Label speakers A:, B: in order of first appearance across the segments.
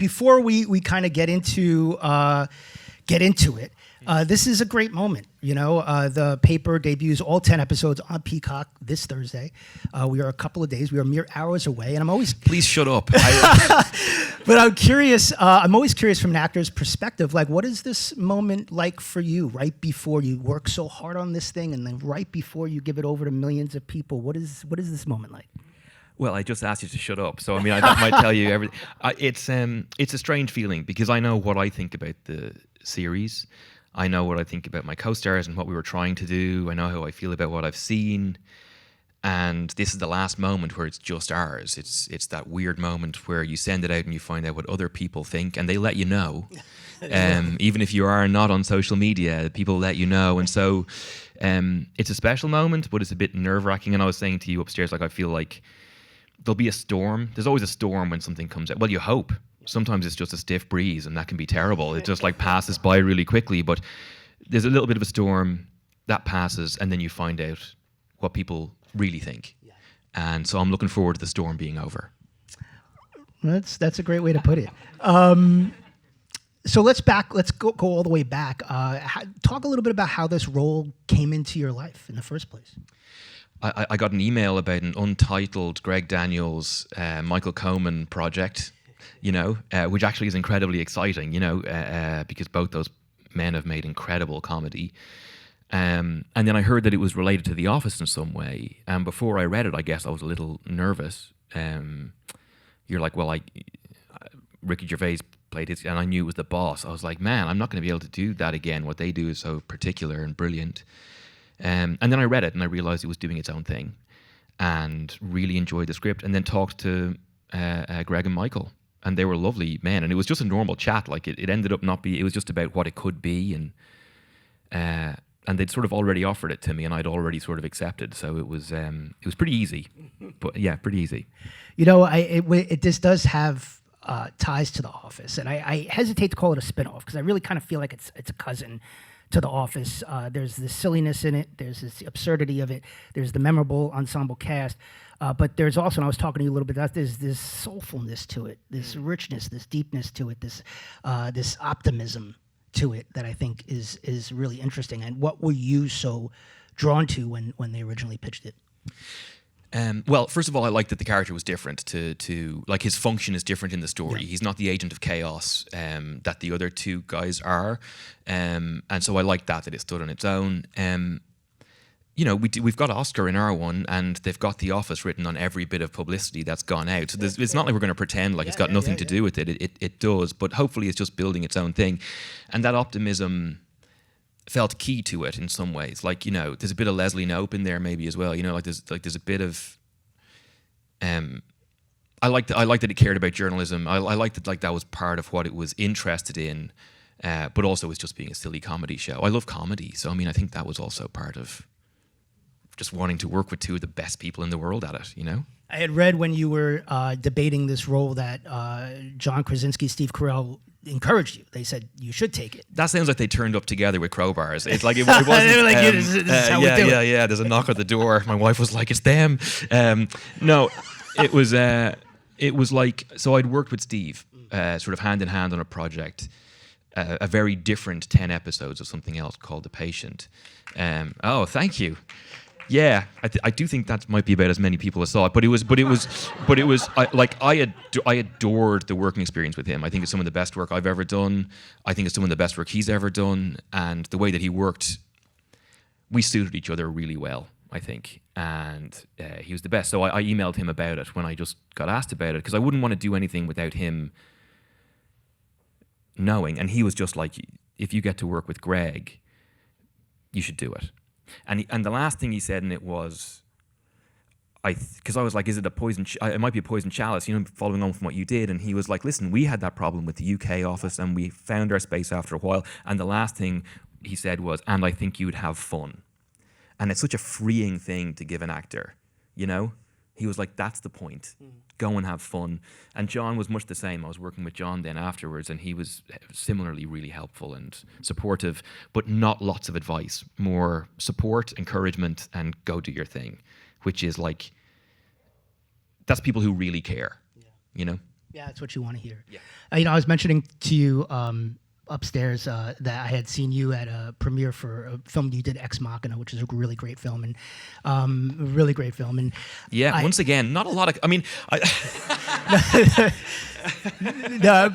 A: before we kind of get into it, this is a great moment. The paper debuts all 10 episodes on Peacock this Thursday. We are a couple of days. We are mere hours away, and I'm always
B: please shut up.
A: But I'm curious. I'm always curious from an actor's perspective. Like, what is this moment like for you? Right before you work so hard on this thing, and then right before you give it over to millions of people, what is this moment like?
B: Well, I just asked you to shut up, so I mean, that might tell you everything. It's a strange feeling because I know what I think about the series. I know what I think about my co-stars and what we were trying to do. I know how I feel about what I've seen. And this is the last moment where it's just ours. It's that weird moment where you send it out and you find out what other people think, and they let you know. Even if you are not on social media, people let you know. And so it's a special moment, but it's a bit nerve-wracking. And I was saying to you upstairs, like, I feel like there'll be a storm. There's always a storm when something comes out. Well, you hope. Sometimes it's just a stiff breeze, and that can be terrible. It just like passes by really quickly. But there's a little bit of a storm that passes, and then you find out what people really think. Yeah. And so I'm looking forward to the storm being over.
A: That's a great way to put it. So let's go all the way back. Talk a little bit about how this role came into your life in the first place.
B: I got an email about an untitled Greg Daniels, Michael Coman project, which actually is incredibly exciting, because both those men have made incredible comedy. And then I heard that it was related to The Office in some way. And before I read it, I guess I was a little nervous. You're like, well, Ricky Gervais played it, and I knew it was the boss. I was like, man, I'm not going to be able to do that again. What they do is so particular and brilliant. And then I read it, and I realized it was doing its own thing, and really enjoyed the script. And then talked to Greg and Michael, and they were lovely men. And it was just a normal chat. Like it ended up not be. It was just about what it could be, and they'd sort of already offered it to me, and I'd already sort of accepted. So it was pretty easy, but yeah, pretty easy.
A: This does have ties to The Office, and I hesitate to call it a spinoff because I really kind of feel like it's a cousin to The Office. There's this silliness in it. There's this absurdity of it. There's the memorable ensemble cast. But there's also, and I was talking to you a little bit about, there's this soulfulness to it, this richness, this deepness to it, this optimism to it that I think is really interesting. And what were you so drawn to when they originally pitched it?
B: Well, first of all, I liked that the character was different to like his function is different in the story. Yeah. He's not the agent of chaos that the other two guys are. And so I liked that it stood on its own. We've got Oscar in our one, and they've got The Office written on every bit of publicity that's gone out. So it's not like we're going to pretend like it's got nothing to do with it. It does, but hopefully it's just building its own thing. And that optimism felt key to it in some ways. Like, there's a bit of Leslie Knope in there maybe as well. There's a bit of I like that it cared about journalism. I liked that that was part of what it was interested in, but also it's just being a silly comedy show. I love comedy, so I think that was also part of just wanting to work with two of the best people in the world at it,
A: I had read when you were debating this role that John Krasinski, Steve Carell encouraged you. They said you should take it.
B: That sounds like they turned up together with crowbars. It's like it wasn't. They were like,
A: this is how we do it.
B: Yeah. There's a knock at the door. My wife was like, "It's them." No, it was like, so I'd worked with Steve, sort of hand in hand on a project, a very different 10 episodes of something else called The Patient. Oh, thank you. Yeah, I do think that might be about as many people as saw it, but it was I adored the working experience with him. I think it's some of the best work I've ever done. I think it's some of the best work he's ever done, and the way that he worked, we suited each other really well, I think, and he was the best. So I emailed him about it when I just got asked about it, because I wouldn't want to do anything without him knowing, and he was just like, if you get to work with Greg, you should do it. And the last thing he said in it was, because I was like, is it a poison? It might be a poison chalice, following on from what you did. And he was like, listen, we had that problem with the UK office, and we found our space after a while. And the last thing he said was, and I think you'd have fun. And it's such a freeing thing to give an actor, He was like, that's the point. Go and have fun. And John was much the same. I was working with John then afterwards, and he was similarly really helpful and supportive, but not lots of advice. More support, encouragement, and go do your thing, which is like, that's people who really care,
A: Yeah, that's what you want to hear.
B: Yeah.
A: I was mentioning to you upstairs that I had seen you at a premiere for a film you did, Ex Machina, which is a really great film, and really great film. And
B: Yeah, once again, not a lot of. I mean,
A: no,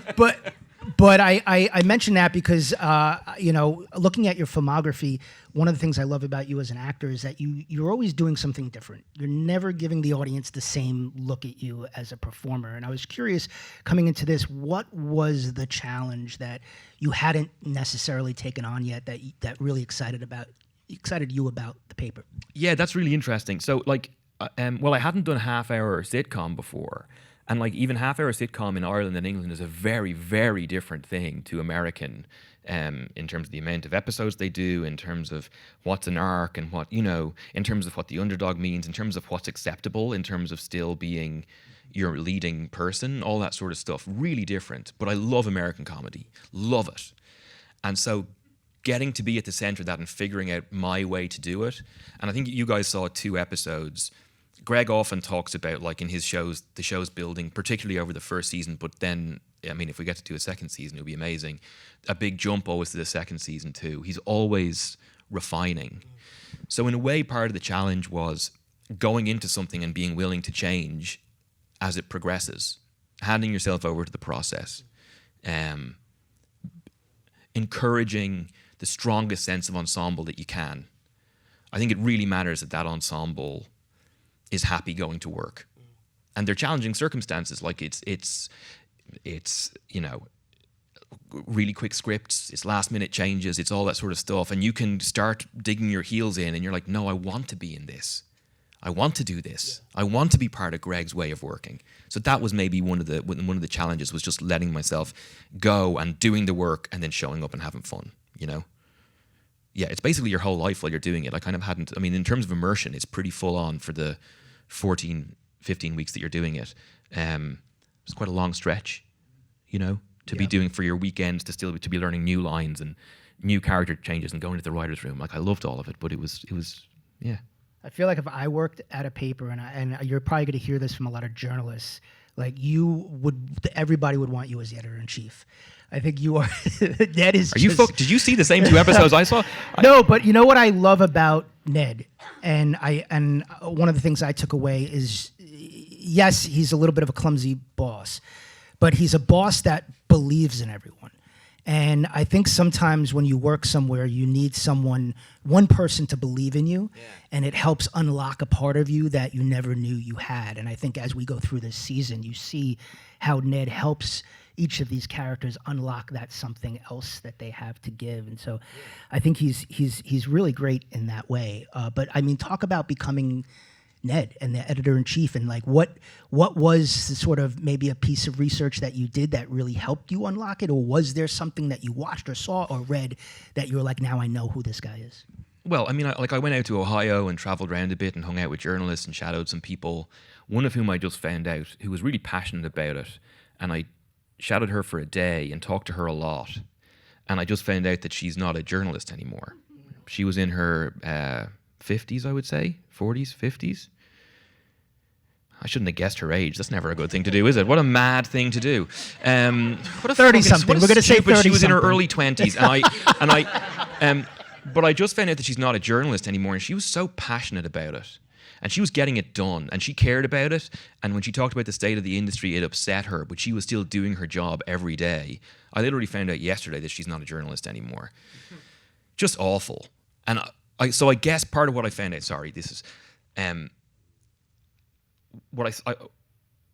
A: but I mention that because looking at your filmography, one of the things I love about you as an actor is that you're always doing something different. You're never giving the audience the same look at you as a performer. And I was curious, coming into this, what was the challenge that you hadn't necessarily taken on yet that really excited you about the paper?
B: Yeah, that's really interesting. So, like, I hadn't done half-hour sitcom before. And like even half-hour sitcom in Ireland and England is a very, very different thing to American, in terms of the amount of episodes they do, in terms of what's an arc and what, in terms of what the underdog means, in terms of what's acceptable, in terms of still being your leading person, all that sort of stuff. Really different. But I love American comedy. Love it. And so getting to be at the center of that and figuring out my way to do it. And I think you guys saw 2 episodes. Greg often talks about, like, in his shows, the show's building, particularly over the first season, but then, I mean, if we get to do a second season, it'll be amazing. A big jump always to the second season too. He's always refining. So in a way, part of the challenge was going into something and being willing to change as it progresses, handing yourself over to the process, encouraging the strongest sense of ensemble that you can. I think it really matters that ensemble is happy going to work, and they're challenging circumstances. Like it's really quick scripts, it's last minute changes, it's all that sort of stuff, and you can start digging your heels in, and you're like, no, I want to be in this. I want to do this. Yeah. I want to be part of Greg's way of working. So that was maybe one of the challenges, was just letting myself go and doing the work and then showing up and having fun. Yeah, it's basically your whole life while you're doing it. I kind of hadn't, I mean, in terms of immersion, it's pretty full on for the 14, 15 weeks that you're doing it. It's quite a long stretch, to be doing for your weekends, to be learning new lines and new character changes and going to the writer's room. Like, I loved all of it, but it was, yeah.
A: I feel like if I worked at a paper, and you're probably going to hear this from a lot of journalists, like everybody would want you as the editor-in-chief. I think you are. Ned is.
B: Are you? Did you see the same 2 episodes I saw?
A: No, but you know what I love about Ned, and one of the things I took away is, yes, he's a little bit of a clumsy boss, but he's a boss that believes in everyone. And I think sometimes when you work somewhere, you need one person to believe in you, and it helps unlock a part of you that you never knew you had. And I think as we go through this season, you see how Ned helps each of these characters unlock that something else that they have to give. And so I think he's really great in that way. But I mean, talk about becoming Ned and the editor-in-chief, and like what was the sort of maybe a piece of research that you did that really helped you unlock it, or was there something that you watched or saw or read that you were like, now I know who this guy is?
B: Well, I mean, I went out to Ohio and traveled around a bit and hung out with journalists and shadowed some people, one of whom I just found out who was really passionate about it, and I shadowed her for a day and talked to her a lot, and I just found out that she's not a journalist anymore. She was in her 50s, I would say, 40s, 50s. I shouldn't have guessed her age. That's never a good thing to do, is it? What a mad thing to do. What a
A: 30-something. We're going to say 30-something.
B: She was in her early 20s, but I just found out that she's not a journalist anymore, and she was so passionate about it. And she was getting it done, and she cared about it. And when she talked about the state of the industry, it upset her, but she was still doing her job every day. I literally found out yesterday that she's not a journalist anymore. Just awful. And so I guess part of what I found out, this is,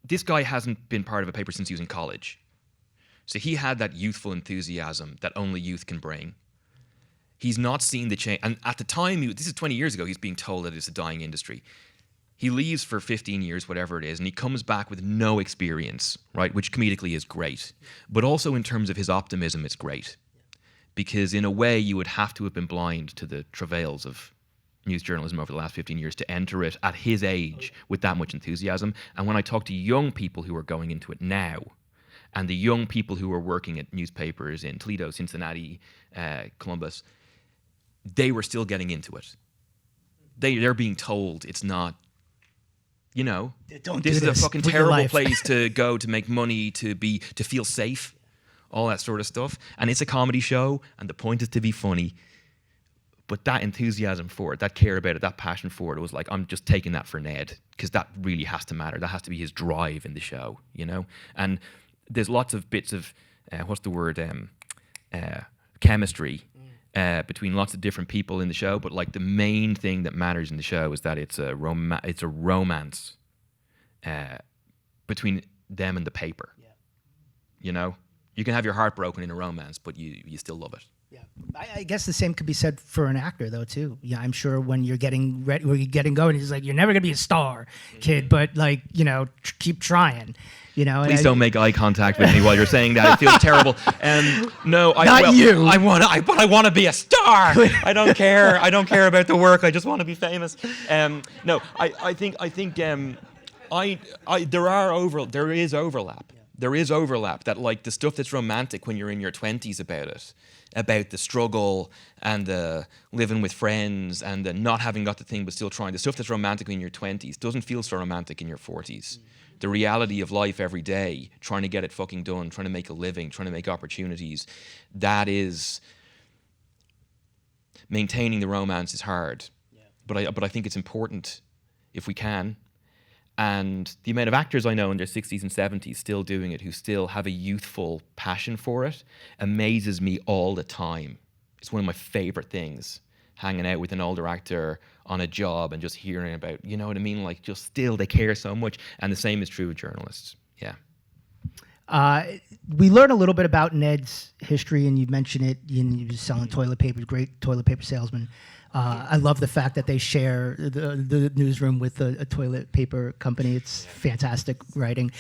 B: this guy hasn't been part of a paper since he was in college. So he had that youthful enthusiasm that only youth can bring. He's not seen the change. And at the time, this is 20 years ago, he's being told that it's a dying industry. He leaves for 15 years, whatever it is, and he comes back with no experience, right? Which comedically is great. But also in terms of his optimism, it's great. Because in a way, you would have to have been blind to the travails of news journalism over the last 15 years to enter it at his age with that much enthusiasm. And when I talk to young people who are going into it now, and the young people who are working at newspapers in Toledo, Cincinnati, Columbus, they were still getting into it. They're being told it's not
A: Don't
B: this
A: do
B: is a fucking
A: with your
B: terrible
A: life.
B: place to go to make money, to feel safe, all that sort of stuff. And it's a comedy show, and the point is to be funny. But that enthusiasm for it, that care about it, that passion for it, was like, I'm just taking that for Ned, because that really has to matter. That has to be his drive in the show, And there's lots of bits of chemistry between lots of different people in the show. But like the main thing that matters in the show is that it's a romance between them and the paper. Yeah. You can have your heart broken in a romance, but you still love it.
A: Yeah, I guess the same could be said for an actor, though, too. Yeah, I'm sure when you're getting ready, when you're getting going, he's like, "You're never gonna be a star, kid, but like, keep trying."
B: Please don't make eye contact with me while you're saying that. It feels terrible. No,
A: you.
B: I want to be a star. I don't care. I don't care about the work. I just want to be famous. No, I think there is overlap. There is overlap, that like the stuff that's romantic when you're in your 20s about the struggle and the living with friends and the not having got the thing but still trying. The stuff that's romantic in your 20s doesn't feel so romantic in your 40s. The reality of life every day, trying to get it fucking done, trying to make a living, trying to make opportunities, that is, maintaining the romance is hard. Yeah. But I think it's important if we can. And the amount of actors I know in their 60s and 70s still doing it, who still have a youthful passion for it, amazes me all the time. It's one of my favorite things, hanging out with an older actor on a job and just hearing about, you know what I mean? Like, just still, they care so much. And the same is true with journalists. Yeah.
A: We learn a little bit about Ned's history, and you mentioned it. He was selling toilet paper, great toilet paper salesman. I love the fact that they share the newsroom with a toilet paper company. It's fantastic writing.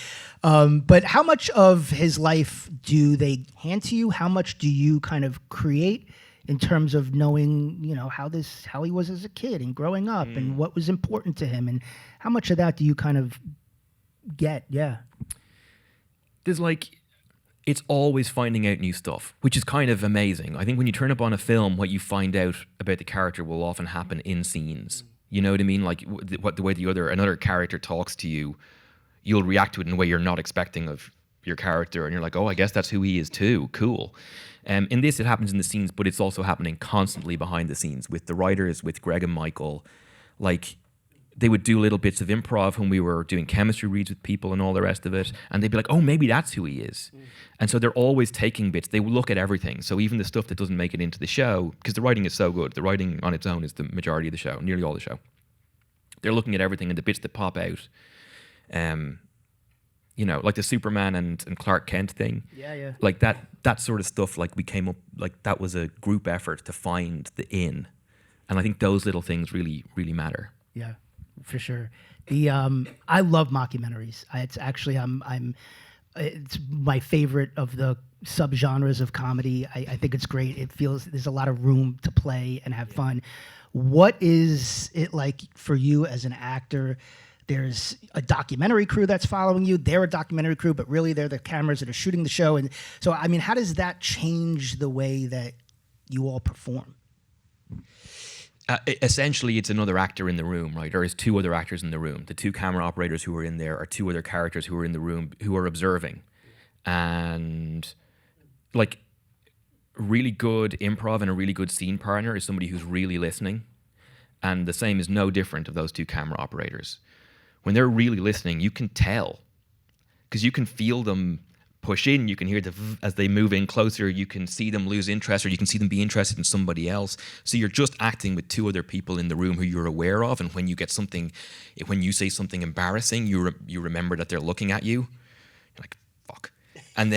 A: But how much of his life do they hand to you? How much do you kind of create in terms of knowing, how he was as a kid and growing up and what was important to him? And how much of that do you kind of get? Yeah.
B: There's it's always finding out new stuff, which is kind of amazing. I think when you turn up on a film, what you find out about the character will often happen in scenes. You know what I mean? Like the way another character talks to you, you'll react to it in a way you're not expecting of your character, and you're like, oh, I guess that's who he is too. Cool. In this, it happens in the scenes, but it's also happening constantly behind the scenes with the writers, with Greg and Michael. Like, they would do little bits of improv when we were doing chemistry reads with people and all the rest of it. And they'd be like, oh, maybe that's who he is. And so they're always taking bits. They look at everything. So even the stuff that doesn't make it into the show, because the writing is so good, the writing on its own is the majority of the show, nearly all the show. They're looking at everything, and the bits that pop out, like the Superman and Clark Kent thing.
A: Yeah.
B: Like that sort of stuff, like we came up, like that was a group effort to find the in. And I think those little things really, really matter.
A: Yeah. For sure. I love mockumentaries. It's actually it's my favorite of the subgenres of comedy. I think it's great. It feels there's a lot of room to play and have fun. What is it like for you as an actor? There's a documentary crew that's following you. They're a documentary crew, but really they're the cameras that are shooting the show. And so, I mean, how does that change the way that you all perform?
B: Essentially, it's another actor in the room, right? Or it's two other actors in the room. The two camera operators who are in there are two other characters who are in the room who are observing. And like, really good improv and a really good scene partner is somebody who's really listening. And the same is no different of those two camera operators. When they're really listening, you can tell, because you can feel them push in, you can hear as they move in closer, you can see them lose interest, or you can see them be interested in somebody else. So you're just acting with two other people in the room who you're aware of, and when you say something embarrassing, you remember that they're looking at you. You're like, fuck. And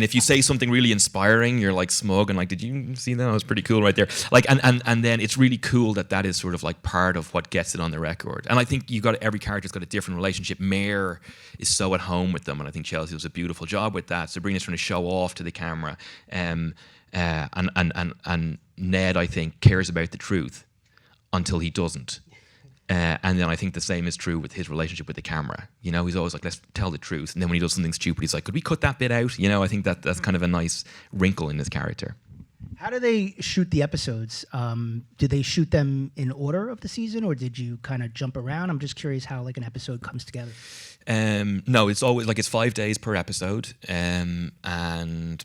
B: if you say something really inspiring, you're like smug and like, did you see that? It was pretty cool right there. Like, and then it's really cool that is sort of like part of what gets it on the record. And I think every character's got a different relationship. Mare is so at home with them, and I think Chelsea does a beautiful job with that. Sabrina's trying to show off to the camera, and Ned, I think, cares about the truth until he doesn't. And then I think the same is true with his relationship with the camera. He's always like, let's tell the truth. And then when he does something stupid, he's like, could we cut that bit out? I think that's kind of a nice wrinkle in his character.
A: How do they shoot the episodes? Do they shoot them in order of the season, or did you kind of jump around? I'm just curious how like an episode comes together.
B: No, it's always like it's 5 days per episode, and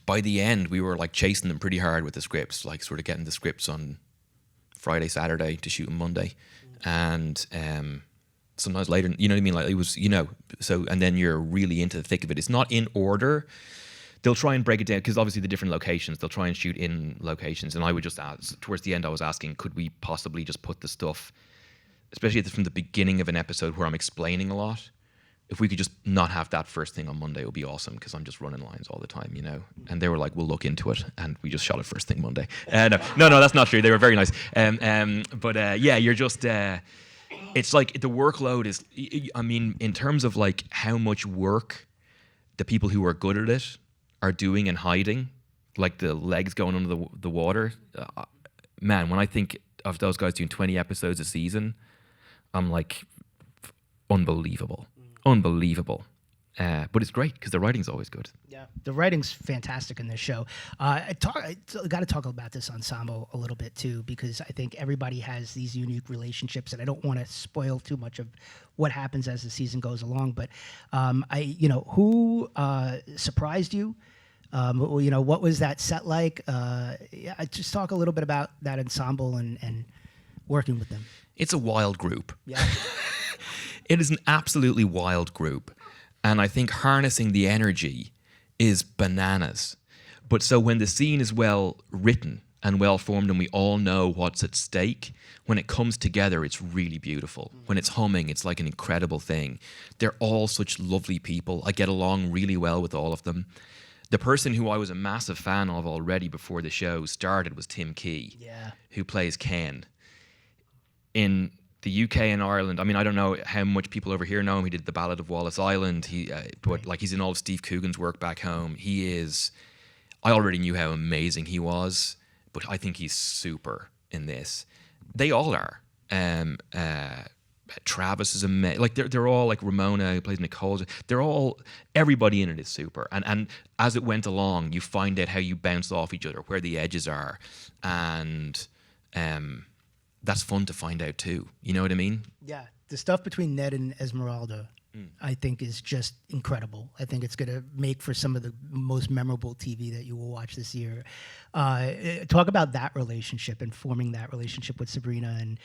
B: by the end we were like chasing them pretty hard with the scripts, like sort of getting the scripts on Friday, Saturday to shoot on Monday, and sometimes later, you know what I mean? Like it was, so and then you're really into the thick of it. It's not in order. They'll try and break it down because obviously the different locations, they'll try and shoot in locations. And I would just ask, towards the end, I was asking, could we possibly just put the stuff, especially from the beginning of an episode where I'm explaining a lot, if we could just not have that first thing on Monday, it would be awesome because I'm just running lines all the time, And they were like, we'll look into it. And we just shot it first thing Monday. No, that's not true. They were very nice. But you're just, it's like the workload is, I mean, in terms of like how much work the people who are good at it are doing and hiding, like the legs going under the water. Man, when I think of those guys doing 20 episodes a season, I'm like, unbelievable. But it's great because the writing's always good.
A: Yeah, the writing's fantastic in this show. I got to talk about this ensemble a little bit too, because I think everybody has these unique relationships, and I don't want to spoil too much of what happens as the season goes along. But who surprised you? What was that set like? Just talk a little bit about that ensemble and working with them.
B: It's a wild group.
A: Yeah.
B: It is an absolutely wild group. And I think harnessing the energy is bananas. But so when the scene is well written and well formed and we all know what's at stake, when it comes together, it's really beautiful. When it's humming, it's like an incredible thing. They're all such lovely people. I get along really well with all of them. The person who I was a massive fan of already before the show started was Tim Key, who plays Ken. In the UK and Ireland, I mean, I don't know how much people over here know him. He did The Ballad of Wallace Island. But he's in all of Steve Coogan's work back home. I already knew how amazing he was, but I think he's super in this. They all are. Travis is amazing. Like they're all like Ramona, who plays Nicole. Everybody in it is super. And as it went along, you find out how you bounce off each other, where the edges are, and that's fun to find out too. You know what I mean? Yeah.
A: The stuff between Ned and Esmeralda, I think, is just incredible. I think it's going to make for some of the most memorable TV that you will watch this year. Talk about that relationship and forming that relationship with Sabrina, and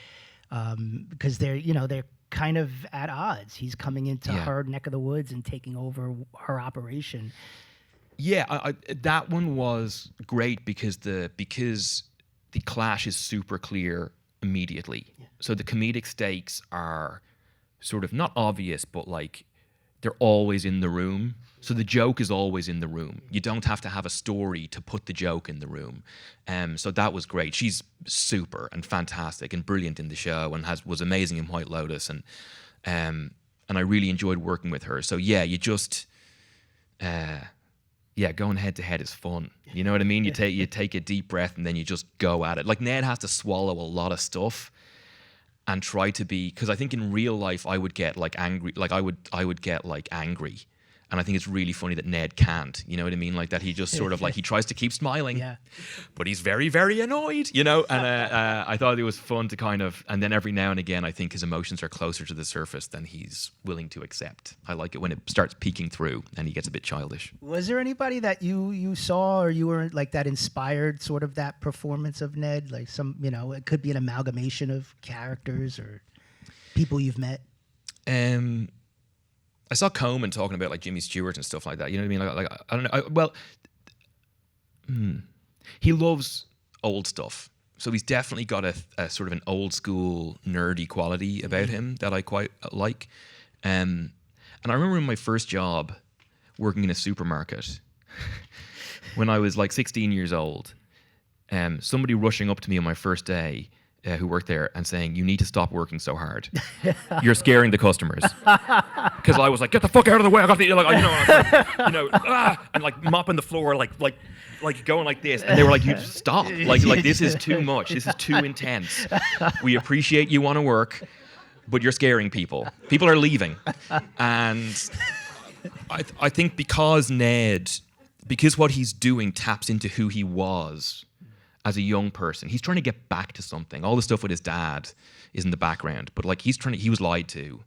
A: because they're kind of at odds. He's coming into her neck of the woods and taking over her operation.
B: Yeah, that one was great because the clash is super clear immediately. Yeah. So the comedic stakes are sort of not obvious, but like they're always in the room. So the joke is always in the room. You don't have to have a story to put the joke in the room. So that was great. She's super and fantastic and brilliant in the show, and was amazing in White Lotus, and I really enjoyed working with her. So yeah, you just going head to head is fun. You know what I mean? You take a deep breath and then you just go at it. Like Ned has to swallow a lot of stuff and try to be, because I think in real life I would get like angry. Like I would get like angry. And I think it's really funny that Ned can't, you know what I mean? Like that he just sort of like, he tries to keep smiling, but he's very, very annoyed, And I thought it was fun to kind of, and then every now and again, I think his emotions are closer to the surface than he's willing to accept. I like it when it starts peeking through and he gets a bit childish.
A: Was there anybody that you saw or you were like that inspired sort of that performance of Ned? Like it could be an amalgamation of characters or people you've met.
B: I saw Coleman talking about like Jimmy Stewart and stuff like that. You know what I mean? Like I don't know. He loves old stuff, so he's definitely got a sort of an old school nerdy quality about him that I quite like. And I remember in my first job working in a supermarket when I was like 16 years old, somebody rushing up to me on my first day. Who worked there and saying, "You need to stop working so hard. You're scaring the customers." Because I was like, "Get the fuck out of the way! I got the and like mopping the floor, like going like this, and they were like, "You stop! Like this is too much. This is too intense. We appreciate you want to work, but you're scaring people. People are leaving." And I think because what he's doing taps into who he was as a young person. He's trying to get back to something. All the stuff with his dad is in the background, but like he was lied to,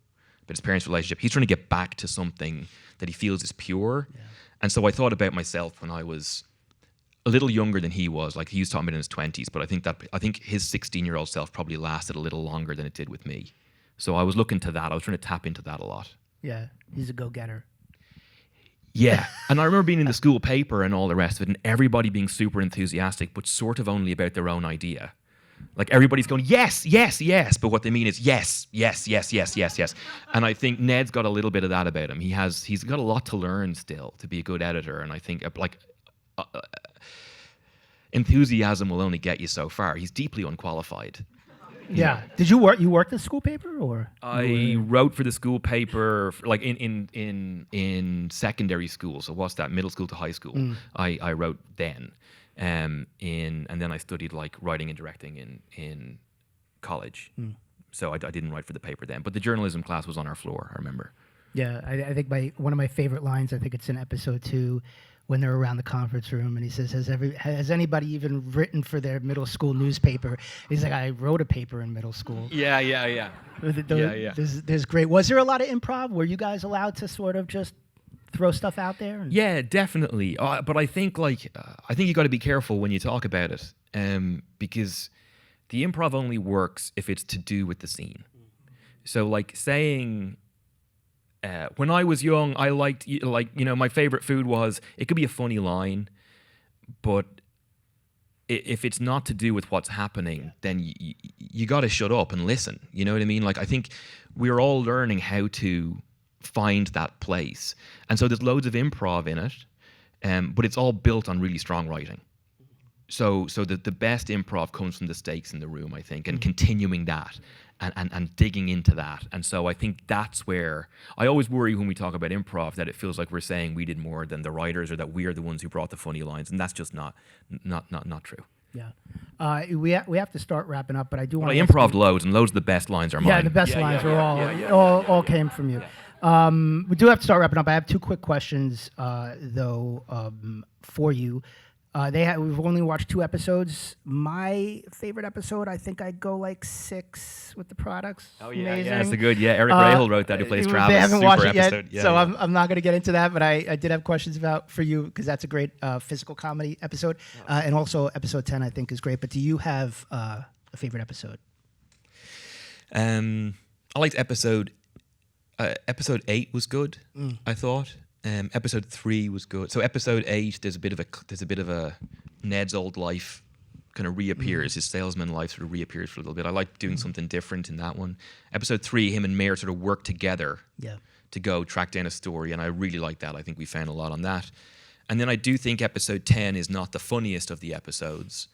B: but his parents' relationship. He's trying to get back to something that he feels is pure. Yeah. And so I thought about myself when I was a little younger than he was. Like he was talking about in his 20s, but I think his 16-year-old self probably lasted a little longer than it did with me. So I was looking to that. I was trying to tap into that a lot.
A: Yeah, he's a go-getter.
B: Yeah, and I remember being in the school paper and all the rest of it, and everybody being super enthusiastic, but sort of only about their own idea. Like everybody's going, yes, yes, yes, but what they mean is yes, yes, yes, yes, yes, yes. And I think Ned's got a little bit of that about him. He's got a lot to learn still to be a good editor, and I think enthusiasm will only get you so far. He's deeply unqualified.
A: Yeah. Did you work? You worked at the school paper, or
B: I wrote for the school paper, like in secondary school. So what's that? Middle school to high school. I wrote then, and then I studied like writing and directing in college. So I didn't write for the paper then, but the journalism class was on our floor. I remember.
A: Yeah, I think one of my favorite lines. I think it's in episode 2. When they're around the conference room, and he says, has anybody even written for their middle school newspaper? He's like, I wrote a paper in middle school.
B: Yeah.
A: There's great. Was there a lot of improv? Were you guys allowed to sort of just throw stuff out there?
B: Yeah, definitely. But I think you got to be careful when you talk about it, because the improv only works if it's to do with the scene. So like saying, when I was young, I liked, my favorite food was, it could be a funny line, but if it's not to do with what's happening, then you got to shut up and listen. You know what I mean? Like, I think we're all learning how to find that place. And so there's loads of improv in it, but it's all built on really strong writing. So the best improv comes from the stakes in the room, I think, and continuing that. And digging into that. And so I think that's where I always worry when we talk about improv, that it feels like we're saying we did more than the writers, or that we are the ones who brought the funny lines, and that's just not true.
A: Yeah, we have to start wrapping up, but I do want
B: to. I improv'd loads, and loads of the best lines are mine.
A: Yeah, the best lines are all came from you. We do have to start wrapping up. I have 2 quick questions though for you. We've only watched 2 episodes. My favorite episode, I think I'd go like 6 with the products.
B: Oh yeah,
A: amazing.
B: Yeah, that's a good. Yeah, Eric Rahal wrote that, who plays Travis.
A: They haven't
B: Super
A: watched it
B: episode.
A: yet,
B: Yeah,
A: so
B: yeah.
A: I'm not going to get into that. But I did have questions for you, because that's a great physical comedy episode, and also episode 10 I think is great. But do you have a favorite episode?
B: I liked episode 8 was good. I thought. Episode 3 was good. So episode 8, there's a bit of a Ned's old life kind of reappears. His salesman life sort of reappears for a little bit. I like doing something different in that one. Episode 3, him and Mayor sort of work together to go track down a story, and I really like that. I think we found a lot on that. And then I do think episode 10 is not the funniest of the episodes,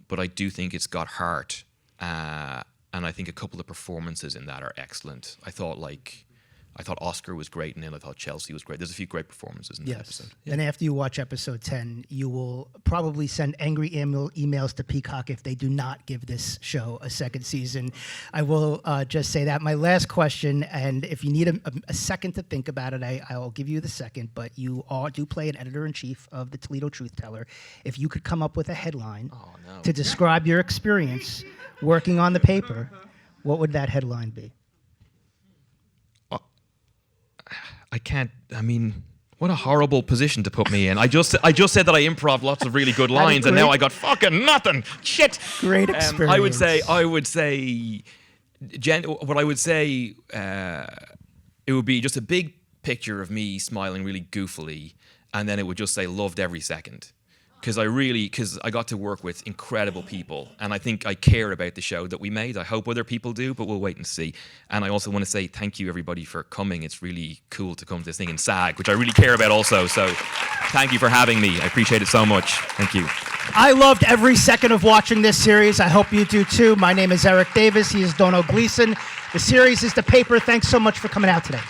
B: but I do think it's got heart. And I think a couple of performances in that are excellent. I thought Oscar was great, and then I thought Chelsea was great. There's a few great performances in that episode.
A: Yeah. And after you watch episode 10, you will probably send angry emails to Peacock if they do not give this show a second season. I will just say that. My last question, and if you need a second to think about it, I will give you the second, but you do play an editor-in-chief of the Toledo Truth Teller. If you could come up with a headline to describe your experience working on the paper, what would that headline be?
B: I can't. I mean, what a horrible position to put me in. I just said that I improv lots of really good lines, and now I got fucking nothing. Shit.
A: Great experience.
B: I would say, what I would say, it would be just a big picture of me smiling really goofily, and then it would just say loved every second. Because I got to work with incredible people, and I think I care about the show that we made. I hope other people do, but we'll wait and see. And I also want to say thank you, everybody, for coming. It's really cool to come to this thing in SAG, which I really care about also. So thank you for having me. I appreciate it so much. Thank you.
A: I loved every second of watching this series. I hope you do too. My name is Erik Davis. He is Domhnall Gleeson. The series is The Paper. Thanks so much for coming out today.